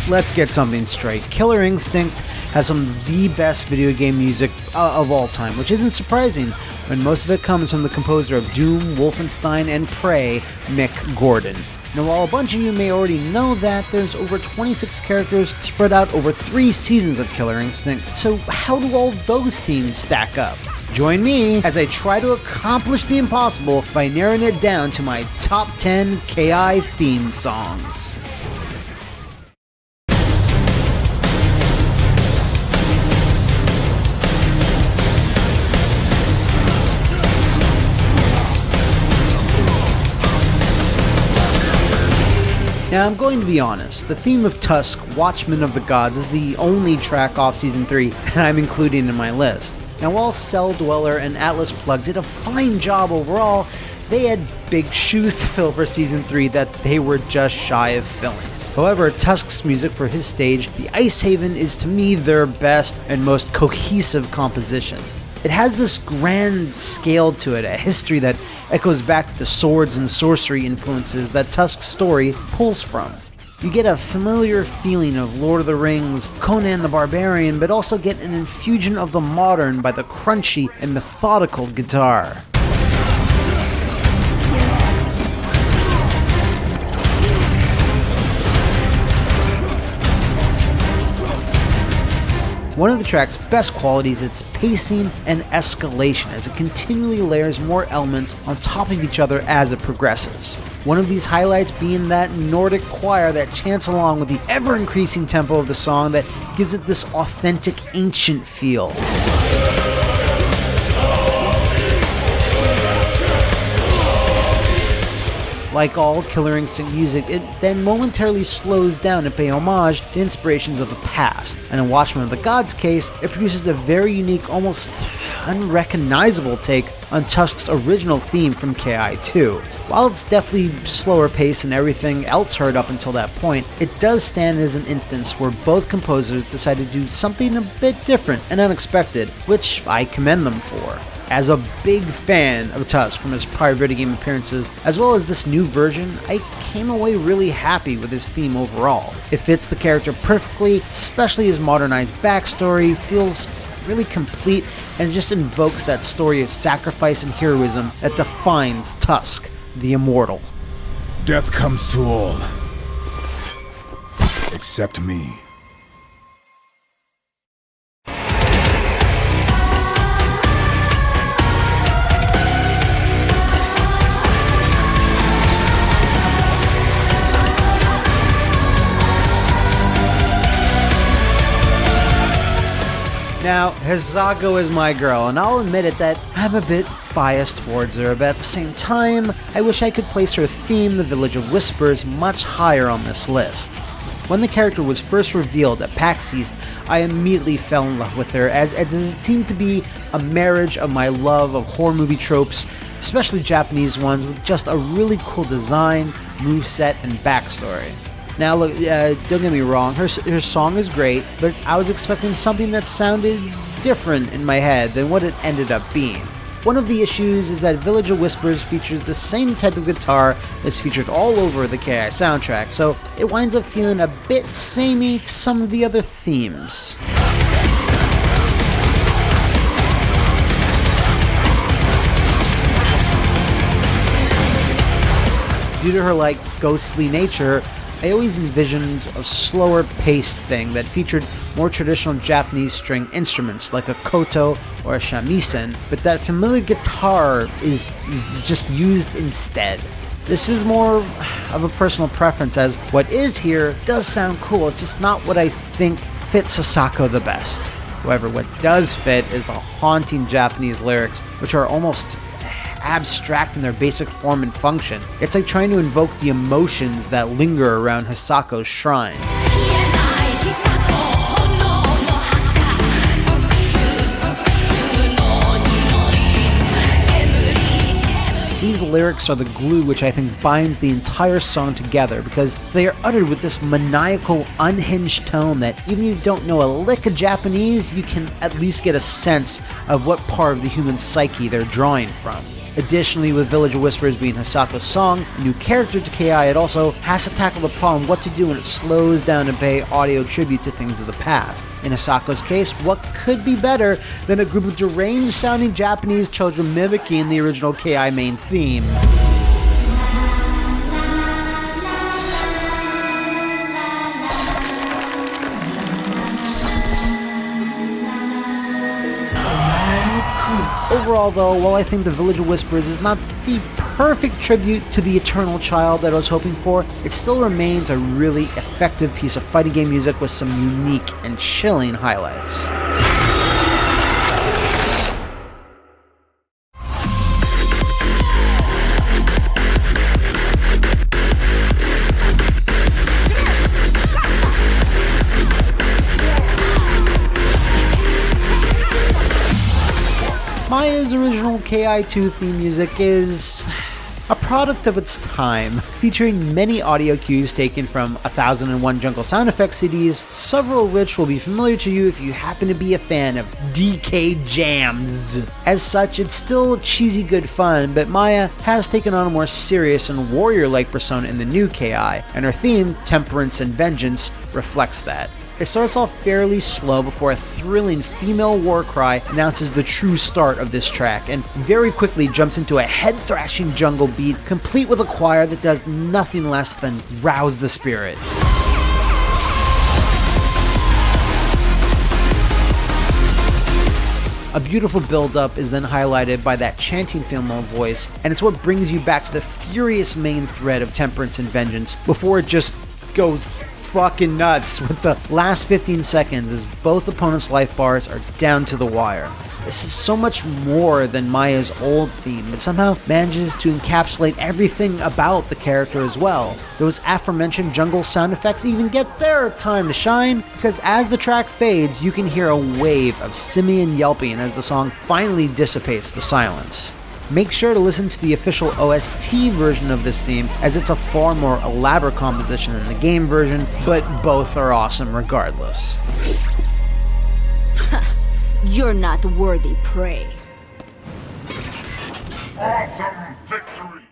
Let's get something straight. Killer Instinct has some of the best video game music of all time, which isn't surprising when most of it comes from the composer of Doom, Wolfenstein, and Prey, Mick Gordon. Now, while a bunch of you may already know that, there's over 26 characters spread out over 3 seasons of Killer Instinct, so how do all those themes stack up? Join me as I try to accomplish the impossible by narrowing it down to my top 10 KI theme songs. Now, I'm going to be honest, the theme of Tusk, Watchman of the Gods, is the only track off Season 3 that I'm including in my list. Now, while Cell Dweller and Atlas Plug did a fine job overall, they had big shoes to fill for Season 3 that they were just shy of filling. However, Tusk's music for his stage, The Ice Haven, is to me their best and most cohesive composition. It has this grand scale to it, a history that echoes back to the swords and sorcery influences that Tusk's story pulls from. You get a familiar feeling of Lord of the Rings, Conan the Barbarian, but also get an infusion of the modern by the crunchy and methodical guitar. One of the track's best qualities is its pacing and escalation, as it continually layers more elements on top of each other as it progresses. One of these highlights being that Nordic choir that chants along with the ever-increasing tempo of the song that gives it this authentic, ancient feel. Like all Killer Instinct music, it then momentarily slows down to pay homage to inspirations of the past, and in Watchman of the Gods' case, it produces a very unique, almost unrecognizable take on Tusk's original theme from KI2. While it's definitely slower paced than everything else heard up until that point, it does stand as an instance where both composers decided to do something a bit different and unexpected, which I commend them for. As a big fan of Tusk from his prior video game appearances, as well as this new version, I came away really happy with his theme overall. It fits the character perfectly, especially his modernized backstory, feels really complete, and just invokes that story of sacrifice and heroism that defines Tusk, the Immortal. Death comes to all, except me. Now, Hisako is my girl, and I'll admit it that I'm a bit biased towards her, but at the same time, I wish I could place her theme, The Village of Whispers, much higher on this list. When the character was first revealed at PAX East, I immediately fell in love with her, as it seemed to be a marriage of my love of horror movie tropes, especially Japanese ones, with just a really cool design, moveset, and backstory. Now look, don't get me wrong, her song is great, but I was expecting something that sounded different in my head than what it ended up being. One of the issues is that Village of Whispers features the same type of guitar that's featured all over the KI soundtrack, so it winds up feeling a bit samey to some of the other themes. Due to her ghostly nature, I always envisioned a slower paced thing that featured more traditional Japanese string instruments like a koto or a shamisen, but that familiar guitar is just used instead. This is more of a personal preference, as what is here does sound cool, it's just not what I think fits Hisako the best. However, what does fit is the haunting Japanese lyrics, which are almost abstract in their basic form and function. It's like trying to invoke the emotions that linger around Hisako's shrine. These lyrics are the glue which I think binds the entire song together, because they are uttered with this maniacal, unhinged tone that even if you don't know a lick of Japanese, you can at least get a sense of what part of the human psyche they're drawing from. Additionally, with Village of Whispers being Hisako's song, a new character to KI, it also has to tackle the problem what to do when it slows down and pay audio tribute to things of the past. In Hisako's case, what could be better than a group of deranged sounding Japanese children mimicking the original KI main theme? Overall though, while I think The Village of Whispers is not the perfect tribute to the eternal child that I was hoping for, it still remains a really effective piece of fighting game music with some unique and chilling highlights. Maya's original KI2 theme music is a product of its time, featuring many audio cues taken from 1001 Jungle Sound Effects CDs, several of which will be familiar to you if you happen to be a fan of DK Jams. As such, it's still cheesy good fun, but Maya has taken on a more serious and warrior-like persona in the new KI, and her theme, Temperance and Vengeance, reflects that. It starts off fairly slow before a thrilling female war cry announces the true start of this track, and very quickly jumps into a head-thrashing jungle beat, complete with a choir that does nothing less than rouse the spirit. A beautiful build-up is then highlighted by that chanting female voice, and it's what brings you back to the furious main thread of Temperance and Vengeance before it just goes fucking nuts with the last 15 seconds as both opponents' life bars are down to the wire. This is so much more than Maya's old theme. It somehow manages to encapsulate everything about the character as well. Those aforementioned jungle sound effects even get their time to shine, because as the track fades, you can hear a wave of simian yelping as the song finally dissipates the silence. Make sure to listen to the official OST version of this theme, as it's a far more elaborate composition than the game version, but both are awesome regardless. You're not worthy prey. Awesome victory!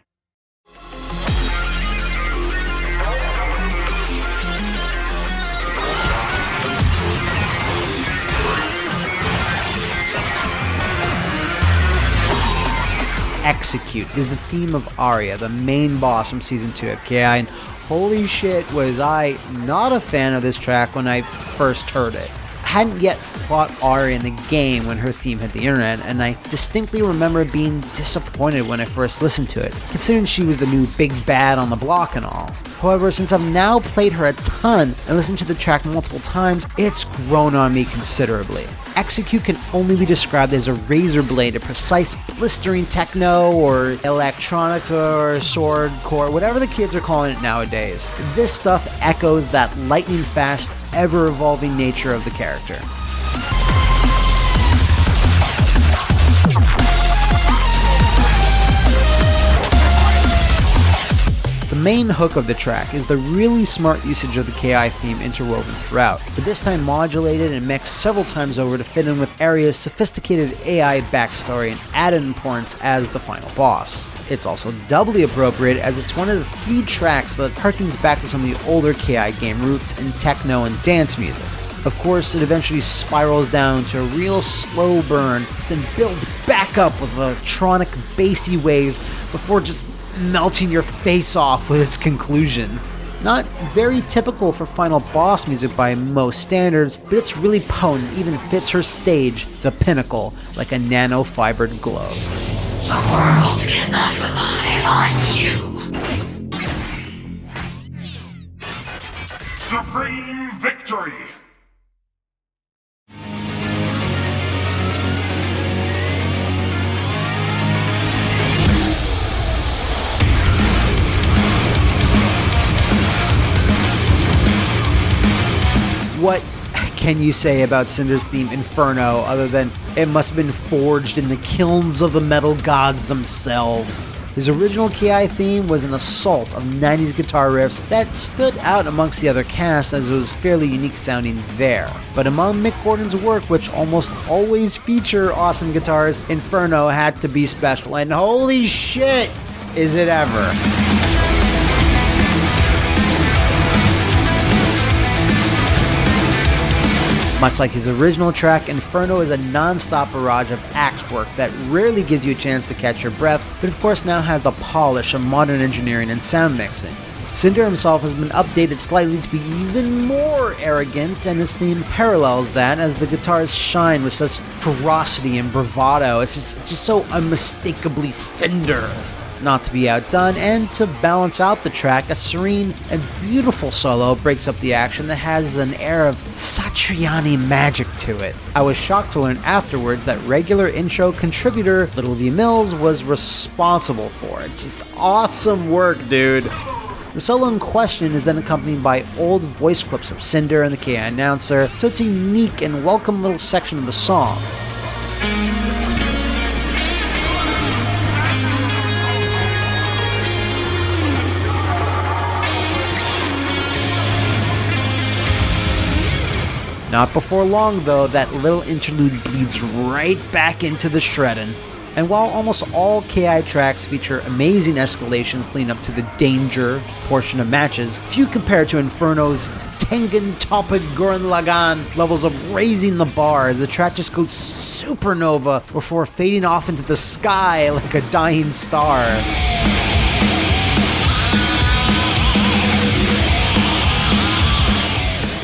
Execute is the theme of Aria, the main boss from Season 2 of KI, and holy shit was I not a fan of this track when I first heard it. I hadn't yet fought Aria in the game when her theme hit the internet, and I distinctly remember being disappointed when I first listened to it, considering she was the new big bad on the block and all. However, since I've now played her a ton and listened to the track multiple times, it's grown on me considerably. Execute can only be described as a razor blade, a precise blistering techno or electronica or swordcore, whatever the kids are calling it nowadays. This stuff echoes that lightning fast, ever-evolving nature of the character. The main hook of the track is the really smart usage of the KI theme interwoven throughout, but this time modulated and mixed several times over to fit in with Aria's sophisticated AI backstory and added importance as the final boss. It's also doubly appropriate as it's one of the few tracks that harkens back to some of the older KI game roots in techno and dance music. Of course, it eventually spirals down to a real slow burn, which then builds back up with electronic bassy waves before just melting your face off with its conclusion. Not very typical for final boss music by most standards, but it's really potent, even fits her stage, the pinnacle, like a nano-fibered glove. The world cannot rely on you. Supreme victory! What can you say about Cinder's theme Inferno other than it must have been forged in the kilns of the metal gods themselves? His original Ki theme was an assault of 90s guitar riffs that stood out amongst the other cast as it was fairly unique sounding there. But among Mick Gordon's work, which almost always feature awesome guitars, Inferno had to be special, and holy shit, is it ever. Much like his original track, Inferno is a non-stop barrage of axe work that rarely gives you a chance to catch your breath, but of course now has the polish of modern engineering and sound mixing. Cinder himself has been updated slightly to be even more arrogant, and his theme parallels that as the guitars shine with such ferocity and bravado. It's just so unmistakably Cinder. Not to be outdone, and to balance out the track, a serene and beautiful solo breaks up the action that has an air of Satriani magic to it. I was shocked to learn afterwards that regular intro contributor Little V Mills was responsible for it. Just awesome work, dude. The solo in question is then accompanied by old voice clips of Cinder and the KI announcer, so it's a unique and welcome little section of the song. Not before long, though, that little interlude bleeds right back into the shredding. And while almost all KI tracks feature amazing escalations leading up to the danger portion of matches, few compare to Inferno's Tengen Topid Gurren Lagann levels of raising the bar as the track just goes supernova before fading off into the sky like a dying star.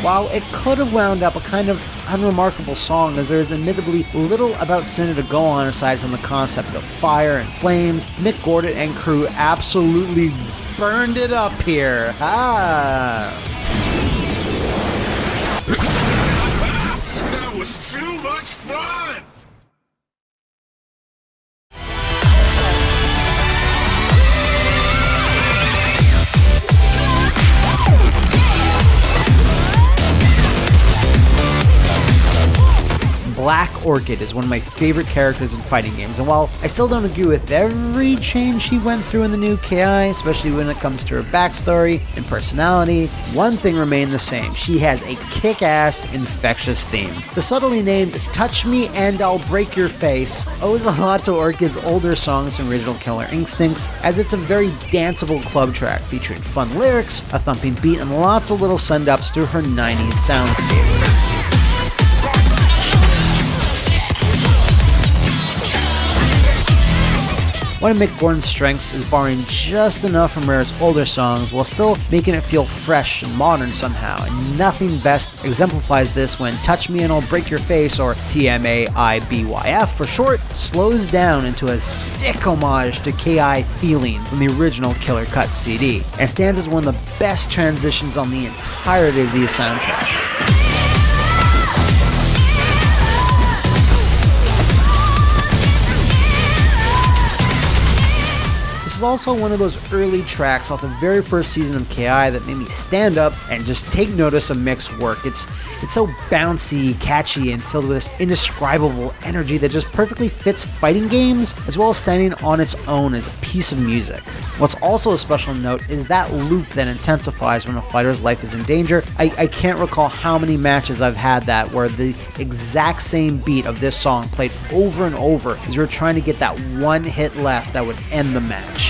While it could have wound up a kind of unremarkable song, as there is admittedly little about Cinder to go on aside from the concept of fire and flames, Mick Gordon and crew absolutely burned it up here. That was too much fun! Black Orchid is one of my favorite characters in fighting games, and while I still don't agree with every change she went through in the new KI, especially when it comes to her backstory and personality, one thing remained the same: she has a kick-ass, infectious theme. The subtly named Touch Me and I'll Break Your Face owes a lot to Orchid's older songs from original Killer Instincts, as it's a very danceable club track featuring fun lyrics, a thumping beat, and lots of little send-ups to her 90s soundscape. One of Mick Gordon's strengths is borrowing just enough from Rare's older songs while still making it feel fresh and modern somehow, and nothing best exemplifies this when Touch Me and I'll Break Your Face, or TMAIBYF for short, slows down into a sick homage to KI Feeling from the original Killer Cut CD, and stands as one of the best transitions on the entirety of the soundtrack. This is also one of those early tracks off the very first season of KI that made me stand up and just take notice of Mick's work. It's so bouncy, catchy, and filled with this indescribable energy that just perfectly fits fighting games, as well as standing on its own as a piece of music. What's also a special note is that loop that intensifies when a fighter's life is in danger. I can't recall how many matches I've had that where the exact same beat of this song played over and over as you're trying to get that one hit left that would end the match.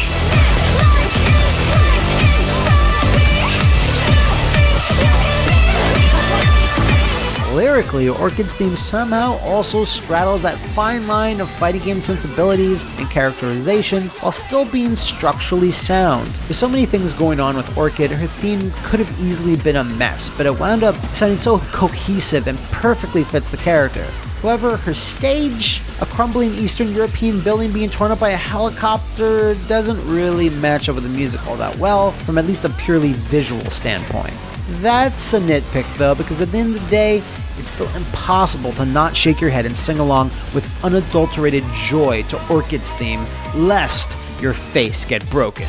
Lyrically, Orchid's theme somehow also straddles that fine line of fighting game sensibilities and characterization while still being structurally sound. With so many things going on with Orchid, her theme could have easily been a mess, but it wound up sounding so cohesive and perfectly fits the character. However, her stage, a crumbling Eastern European building being torn up by a helicopter, doesn't really match up with the music all that well from at least a purely visual standpoint. That's a nitpick though, because at the end of the day, it's still impossible to not shake your head and sing along with unadulterated joy to Orchid's theme, lest your face get broken.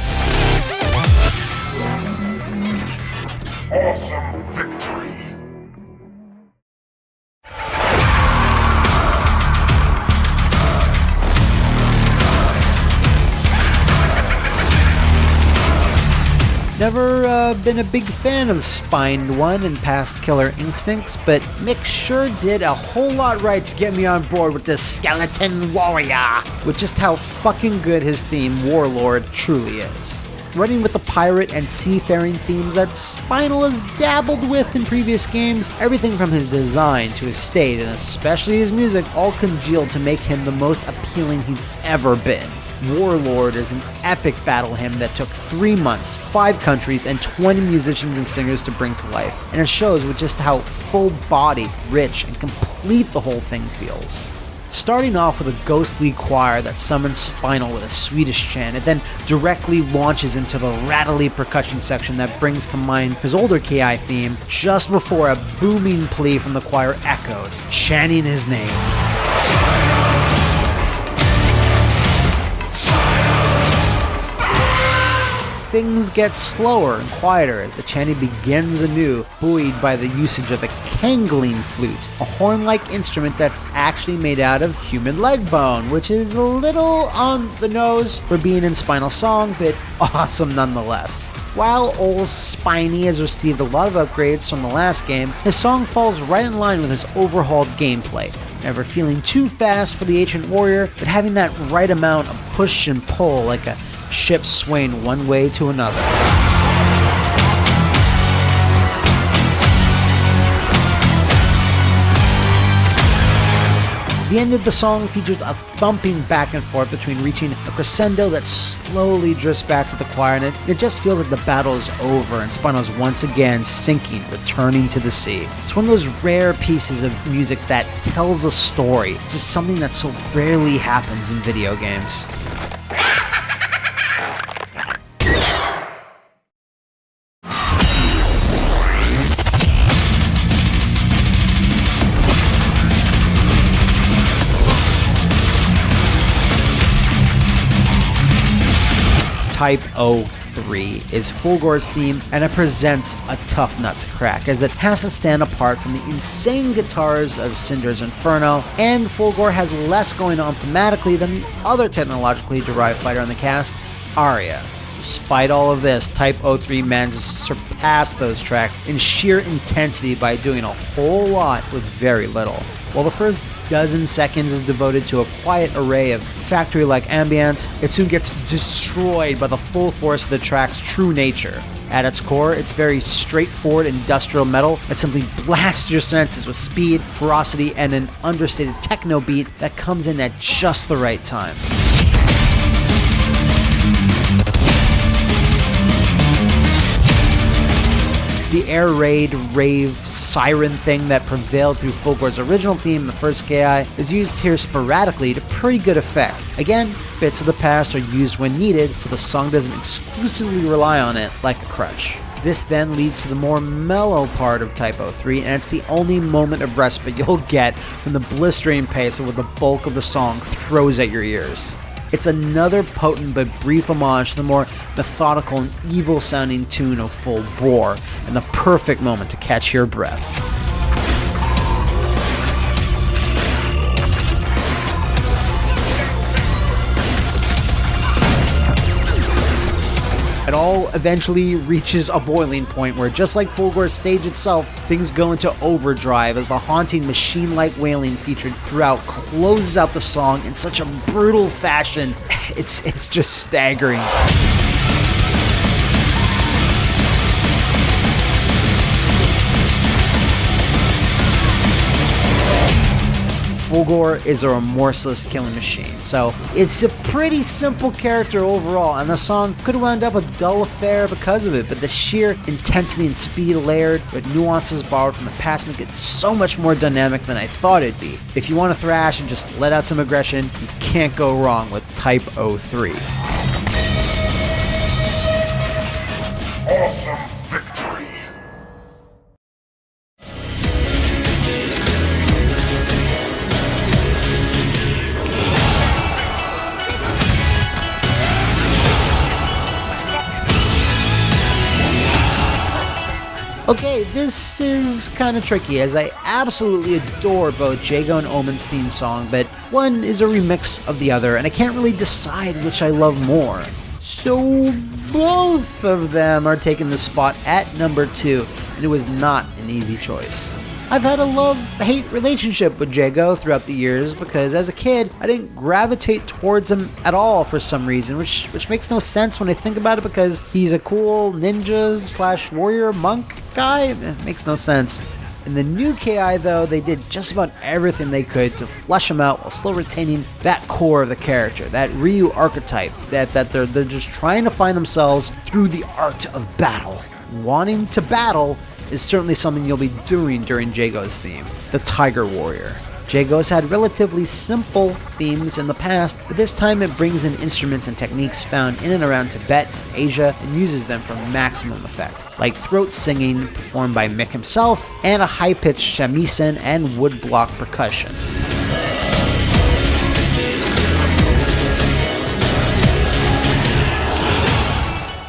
Awesome victory! never been a big fan of Spined One and past Killer Instincts, but Mick sure did a whole lot right to get me on board with this skeleton warrior, with just how fucking good his theme, Warlord, truly is. Running with the pirate and seafaring themes that Spinal has dabbled with in previous games, everything from his design to his state and especially his music all congealed to make him the most appealing he's ever been. Warlord is an epic battle hymn that took 3 months, 5 countries, and 20 musicians and singers to bring to life, and it shows with just how full-bodied, rich, and complete the whole thing feels. Starting off with a ghostly choir that summons Spinal with a Swedish chant, it then directly launches into the rattly percussion section that brings to mind his older KI theme just before a booming plea from the choir echoes, chanting his name. Things get slower and quieter as the chanting begins anew, buoyed by the usage of the kangling flute, a horn-like instrument that's actually made out of human leg bone, which is a little on the nose for being in Spinal song, but awesome nonetheless. While old Spiny has received a lot of upgrades from the last game, his song falls right in line with his overhauled gameplay, never feeling too fast for the ancient warrior, but having that right amount of push and pull like a ship swaying one way to another. The end of the song features a thumping back and forth between reaching a crescendo that slowly drifts back to the choir, and it just feels like the battle is over and Spinal's once again sinking, returning to the sea. It's one of those rare pieces of music that tells a story, just something that so rarely happens in video games. Type 03 is Fulgore's theme, and it presents a tough nut to crack, as it has to stand apart from the insane guitars of Cinder's Inferno, and Fulgore has less going on thematically than the other technologically derived fighter on the cast, Aria. Despite all of this, Type 03 manages to surpass those tracks in sheer intensity by doing a whole lot with very little. While the first dozen seconds is devoted to a quiet array of factory-like ambience, it soon gets destroyed by the full force of the track's true nature. At its core, it's very straightforward industrial metal that simply blasts your senses with speed, ferocity, and an understated techno beat that comes in at just the right time. The air raid, rave, siren thing that prevailed through Fulgore's original theme in the first KI is used here sporadically to pretty good effect. Again, bits of the past are used when needed, so the song doesn't exclusively rely on it like a crutch. This then leads to the more mellow part of Type 03, and it's the only moment of respite you'll get from the blistering pace of what the bulk of the song throws at your ears. It's another potent but brief homage to the more methodical and evil-sounding tune of Fulgore, and the perfect moment to catch your breath. It all eventually reaches a boiling point where, just like Fulgore's stage itself, things go into overdrive as the haunting machine-like wailing featured throughout closes out the song in such a brutal fashion. It's just staggering. Fulgore is a remorseless killing machine, so it's a pretty simple character overall, and the song could wound up a dull affair because of it, but the sheer intensity and speed layered with nuances borrowed from the past make it so much more dynamic than I thought it'd be. If you want to thrash and just let out some aggression, you can't go wrong with Type 03. Awesome victory. Okay, this is kind of tricky, as I absolutely adore both Jago and Omen's theme song, but one is a remix of the other, and I can't really decide which I love more. So both of them are taking the spot at number 2, and it was not an easy choice. I've had a love-hate relationship with Jago throughout the years because as a kid, I didn't gravitate towards him at all for some reason, which makes no sense when I think about it because he's a cool ninja/warrior monk guy. It makes no sense. In the new KI though, they did just about everything they could to flesh him out while still retaining that core of the character, that Ryu archetype, that they're just trying to find themselves through the art of battle. Wanting to battle is certainly something you'll be doing during Jago's theme, the Tiger Warrior. Jago's had relatively simple themes in the past, but this time it brings in instruments and techniques found in and around Tibet and Asia and uses them for maximum effect, like throat singing performed by Mick himself and a high-pitched shamisen and woodblock percussion.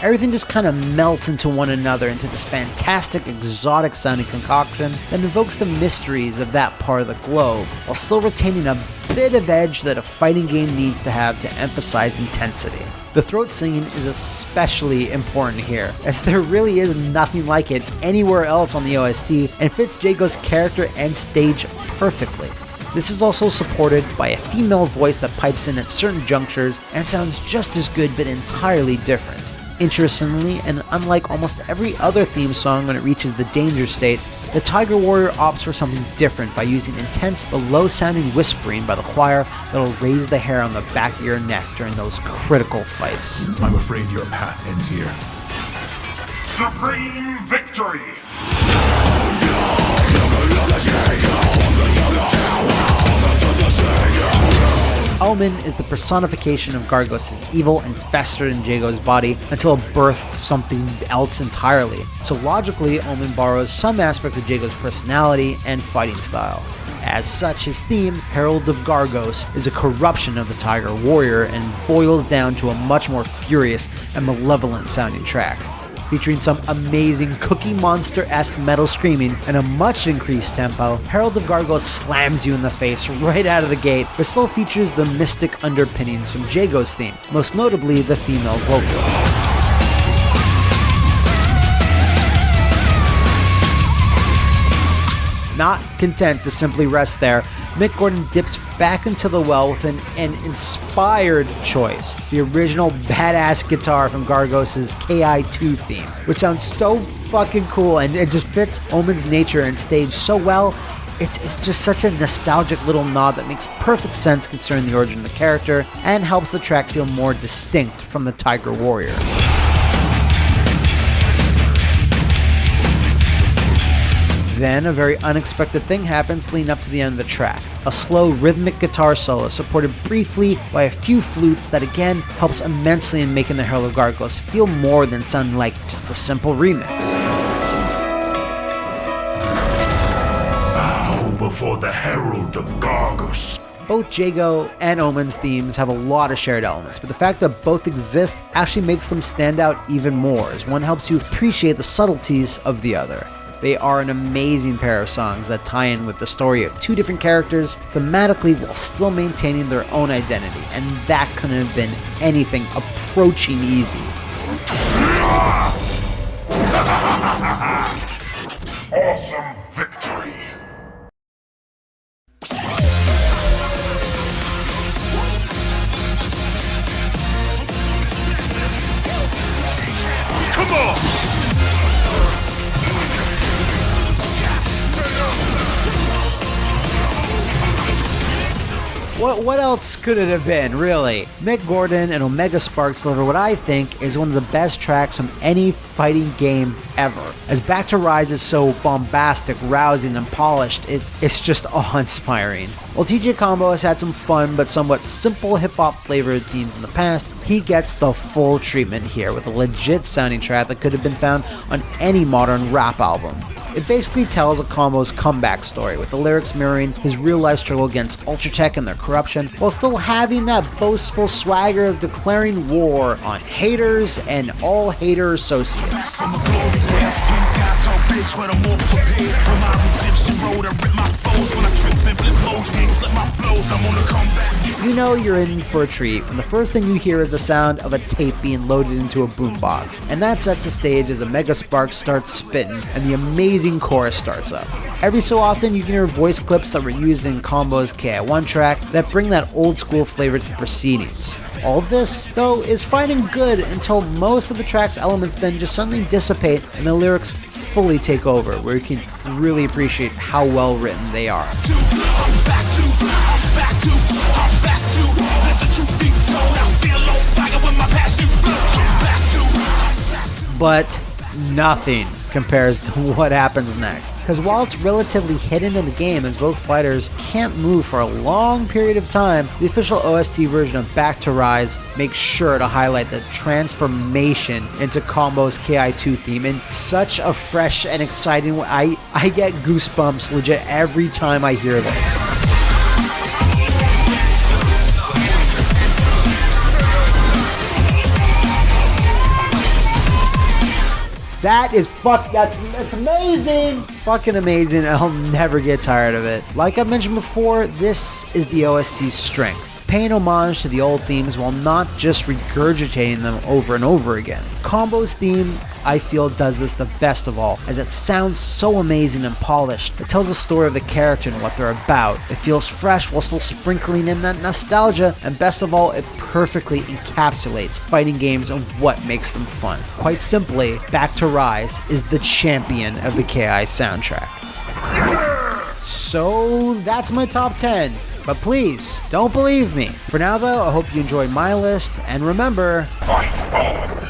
Everything just kind of melts into one another into this fantastic, exotic sounding concoction that invokes the mysteries of that part of the globe, while still retaining a bit of edge that a fighting game needs to have to emphasize intensity. The throat singing is especially important here, as there really is nothing like it anywhere else on the OST, and fits Jago's character and stage perfectly. This is also supported by a female voice that pipes in at certain junctures and sounds just as good but entirely different. Interestingly, and unlike almost every other theme song when it reaches the danger state, the Tiger Warrior opts for something different by using intense but low-sounding whispering by the choir that'll raise the hair on the back of your neck during those critical fights. I'm afraid your path ends here. Supreme victory! Omen is the personification of Gargos' evil and festered in Jago's body until it birthed something else entirely. So logically, Omen borrows some aspects of Jago's personality and fighting style. As such, his theme, Herald of Gargos, is a corruption of the Tiger Warrior and boils down to a much more furious and malevolent sounding track. Featuring some amazing Cookie Monster-esque metal screaming and a much increased tempo, Herald of Gargos slams you in the face right out of the gate, but still features the mystic underpinnings from Jago's theme, most notably the female vocalist. Not content to simply rest there, Mick Gordon dips back into the well with an inspired choice, the original badass guitar from Gargos' KI2 theme, which sounds so fucking cool and it just fits Omen's nature and stage so well. It's just such a nostalgic little nod that makes perfect sense concerning the origin of the character and helps the track feel more distinct from the Tiger Warrior. Then, a very unexpected thing happens leading up to the end of the track. A slow, rhythmic guitar solo supported briefly by a few flutes that again helps immensely in making the Herald of Gargos feel more than sounding like just a simple remix. Bow before the Herald of Gargos. Both Jago and Omen's themes have a lot of shared elements, but the fact that both exist actually makes them stand out even more, as one helps you appreciate the subtleties of the other. They are an amazing pair of songs that tie in with the story of two different characters thematically while still maintaining their own identity, and that couldn't have been anything approaching easy. Awesome victory! Come on! What else could it have been, really? Mick Gordon and Omega Sparks deliver what I think is one of the best tracks from any fighting game ever. As Back to Rise is so bombastic, rousing, and polished, it's just awe-inspiring. While TJ Combo has had some fun but somewhat simple hip-hop flavored themes in the past, he gets the full treatment here with a legit sounding track that could have been found on any modern rap album. It basically tells a Combo's comeback story, with the lyrics mirroring his real-life struggle against Ultratech and their corruption, while still having that boastful swagger of declaring war on haters and all hater associates. you know you're in for a treat when the first thing you hear is the sound of a tape being loaded into a boombox, and that sets the stage as the Mega Spark starts spitting and the amazing chorus starts up. Every so often you can hear voice clips that were used in Combo's KI1 track that bring that old school flavor to the proceedings. All of this, though, is fine and good until most of the track's elements then just suddenly dissipate and the lyrics fully take over, where you can really appreciate how well written they are. But nothing compares to what happens next, because while it's relatively hidden in the game as both fighters can't move for a long period of time, the official OST version of Back to Rise makes sure to highlight the transformation into Combo's KI2 theme in such a fresh and exciting way. I get goosebumps legit every time I hear this. That's amazing! Fucking amazing, I'll never get tired of it. Like I mentioned before, this is the OST's strength. Paying homage to the old themes while not just regurgitating them over and over again. Combo's theme, I feel, does this the best of all, as it sounds so amazing and polished. It tells the story of the character and what they're about. It feels fresh while still sprinkling in that nostalgia, and best of all, it perfectly encapsulates fighting games and what makes them fun. Quite simply, Back to Rise is the champion of the KI soundtrack. So that's my top 10. But please, don't believe me. For now though, I hope you enjoyed my list, and remember, fight on!